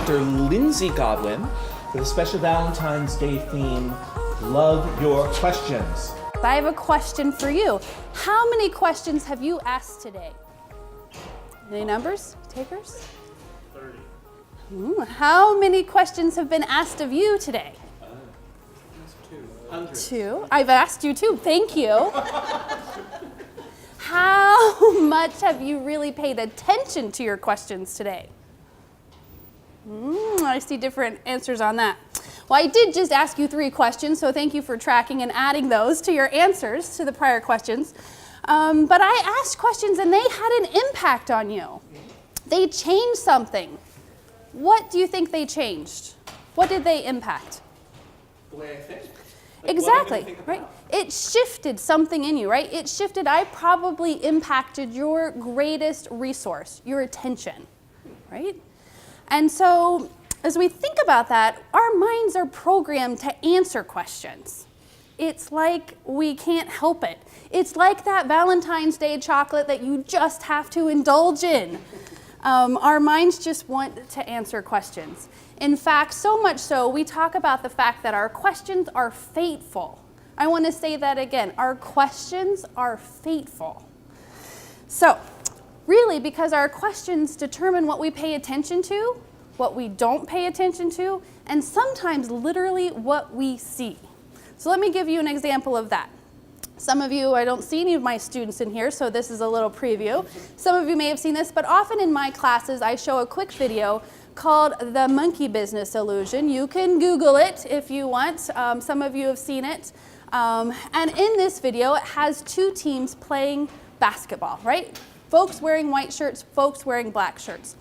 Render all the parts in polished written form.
Dr. Lindsey Godwin with a special Valentine's Day theme, Love Your Questions. I have a question for you. How many questions have you asked today? Any numbers, takers? 30. How many questions have been asked of you today? 200. 2. I've asked you too, thank you. How much have you really paid attention to your questions today? I see different answers on that. Well, I did just ask you 3 questions, so thank you for tracking and adding those to your answers to the prior questions. But I asked questions and they had an impact on you. They changed something. What do you think they changed? What did they impact? The way I think. Exactly, right? It shifted something in you, right? It shifted, I probably impacted your greatest resource, your attention, right? And so as we think about that, our minds are programmed to answer questions. It's like we can't help it. It's like that Valentine's Day chocolate that you just have to indulge in. Our minds just want to answer questions. In fact, so much so, we talk about the fact that our questions are fateful. I want to say that again. Our questions are fateful. So, really, because our questions determine what we pay attention to, what we don't pay attention to, and sometimes literally what we see. So let me give you an example of that. Some of you, I don't see any of my students in here, so this is a little preview. Some of you may have seen this, but often in my classes I show a quick video called The Monkey Business Illusion. You can Google it if you want. Some of you have seen it. And in this video, it has 2 teams playing basketball, right? Folks wearing white shirts, folks wearing black shirts.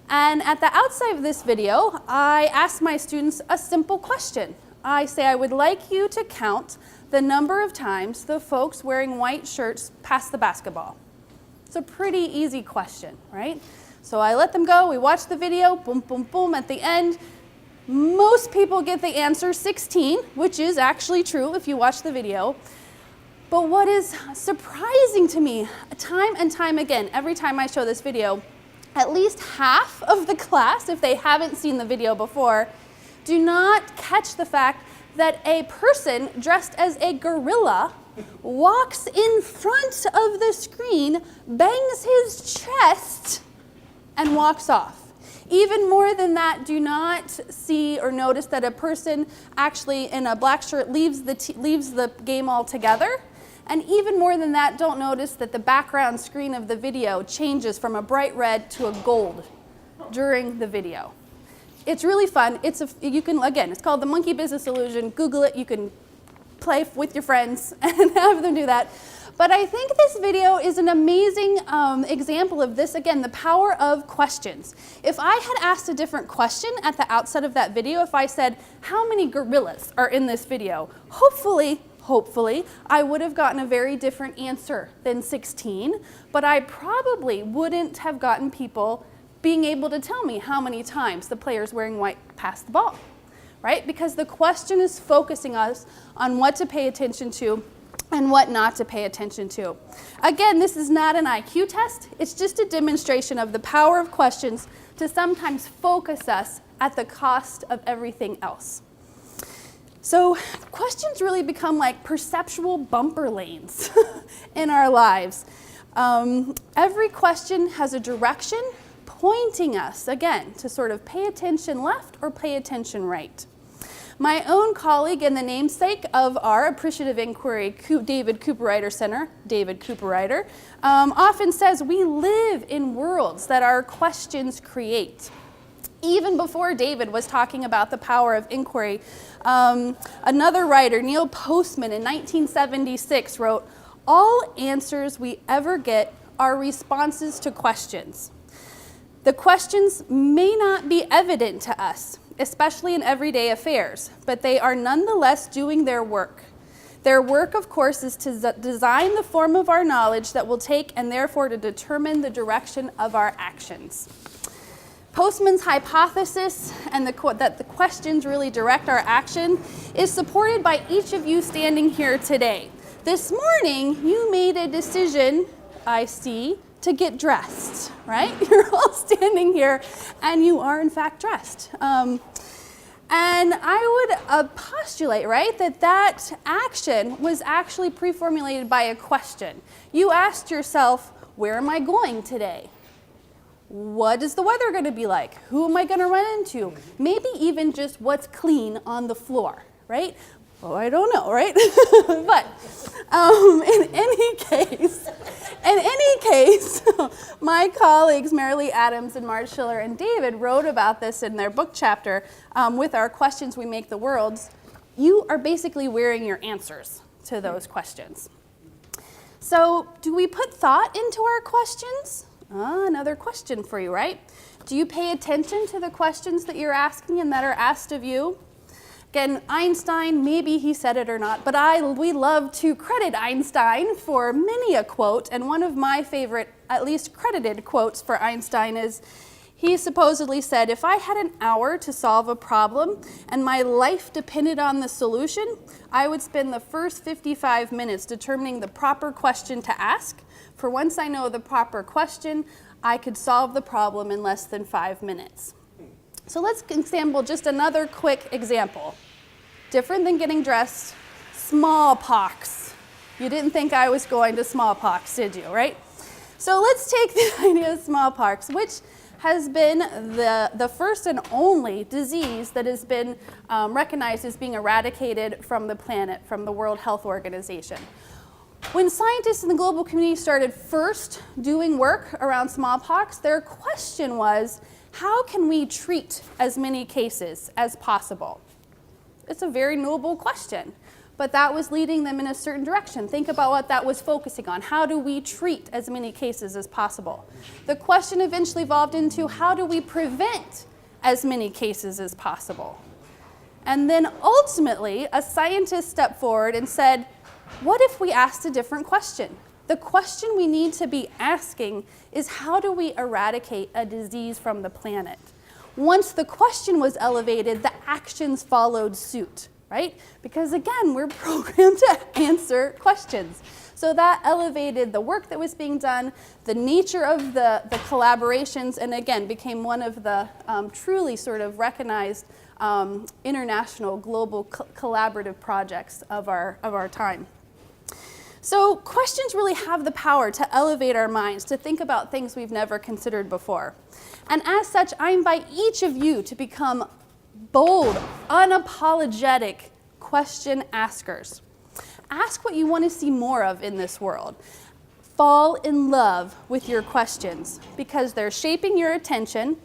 And at the outside of this video, I ask my students a simple question. I say, I would like you to count the number of times the folks wearing white shirts pass the basketball. It's a pretty easy question, right? So I let them go, we watch the video, boom, boom, boom. At the end, most people get the answer 16, which is actually true if you watch the video. But what is surprising to me, time and time again, every time I show this video, at least half of the class, if they haven't seen the video before, do not catch the fact that a person dressed as a gorilla walks in front of the screen, bangs his chest, and walks off. Even more than that, do not see or notice that a person actually in a black shirt leaves the game altogether. And even more than that, don't notice that the background screen of the video changes from a bright red to a gold during the video. It's really fun. It's called The Monkey Business Illusion. Google it. You can play with your friends and have them do that. But I think this video is an amazing example of this. Again, the power of questions. If I had asked a different question at the outset of that video, if I said, how many gorillas are in this video? Hopefully, I would have gotten a very different answer than 16, but I probably wouldn't have gotten people being able to tell me how many times the players wearing white pass the ball, right? Because the question is focusing us on what to pay attention to and what not to pay attention to. Again, this is not an IQ test. It's just a demonstration of the power of questions to sometimes focus us at the cost of everything else. So questions really become like perceptual bumper lanes in our lives. Every question has a direction pointing us, again, to sort of pay attention left or pay attention right. My own colleague and the namesake of our Appreciative Inquiry David Cooperrider Center, David Cooperrider, often says we live in worlds that our questions create. Even before David was talking about the power of inquiry, another writer, Neil Postman, in 1976 wrote, "All answers we ever get are responses to questions. The questions may not be evident to us, especially in everyday affairs, but they are nonetheless doing their work. Their work, of course, is to design the form of our knowledge that will take and therefore to determine the direction of our actions." Postman's hypothesis and that the questions really direct our action is supported by each of you standing here today. This morning, you made a decision I see, to get dressed, right? You're all standing here and you are in fact dressed. And I would postulate, right, that action was actually pre-formulated by a question. You asked yourself, where am I going today? What is the weather going to be like? Who am I going to run into? Maybe even just what's clean on the floor, right? Oh, I don't know, right? But in any case, my colleagues Marilee Adams and Marge Schiller and David wrote about this in their book chapter with our questions we make the worlds. You are basically wearing your answers to those questions. So do we put thought into our questions? Another question for you, right? Do you pay attention to the questions that you're asking and that are asked of you? Again, Einstein, maybe he said it or not, but we love to credit Einstein for many a quote, and one of my favorite, at least credited quotes for Einstein is, he supposedly said, if I had an hour to solve a problem and my life depended on the solution, I would spend the first 55 minutes determining the proper question to ask. For once I know the proper question, I could solve the problem in less than 5 minutes. So let's example just another quick example. Different than getting dressed, smallpox. You didn't think I was going to smallpox, did you, right? So let's take the idea of smallpox, which has been the first and only disease that has been recognized as being eradicated from the planet, from the World Health Organization. When scientists in the global community started first doing work around smallpox, their question was, how can we treat as many cases as possible? It's a very noble question, but that was leading them in a certain direction. Think about what that was focusing on. How do we treat as many cases as possible? The question eventually evolved into, how do we prevent as many cases as possible? And then ultimately, a scientist stepped forward and said, what if we asked a different question? The question we need to be asking is, how do we eradicate a disease from the planet? Once the question was elevated, the actions followed suit, right? Because again, we're programmed to answer questions. So that elevated the work that was being done, the nature of the collaborations, and again, became one of the truly sort of recognized international global collaborative projects of our time. So questions really have the power to elevate our minds, to think about things we've never considered before. And as such, I invite each of you to become bold, unapologetic question askers. Ask what you want to see more of in this world. Fall in love with your questions because they're shaping your attention,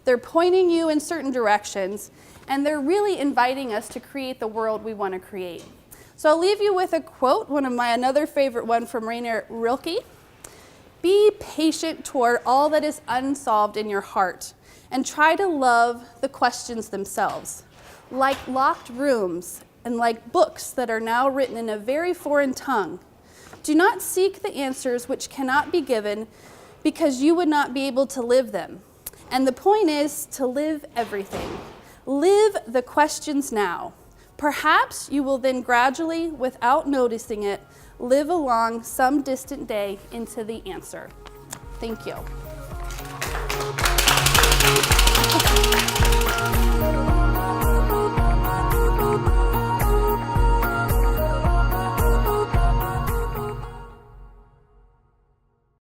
they're pointing you in certain directions, and they're really inviting us to create the world we want to create. So I'll leave you with a quote, another favorite one from Rainer Rilke. Be patient toward all that is unsolved in your heart, and try to love the questions themselves. Like locked rooms and like books that are now written in a very foreign tongue. Do not seek the answers which cannot be given because you would not be able to live them. And the point is to live everything. Live the questions now. Perhaps you will then gradually, without noticing it, live along some distant day into the answer. Thank you.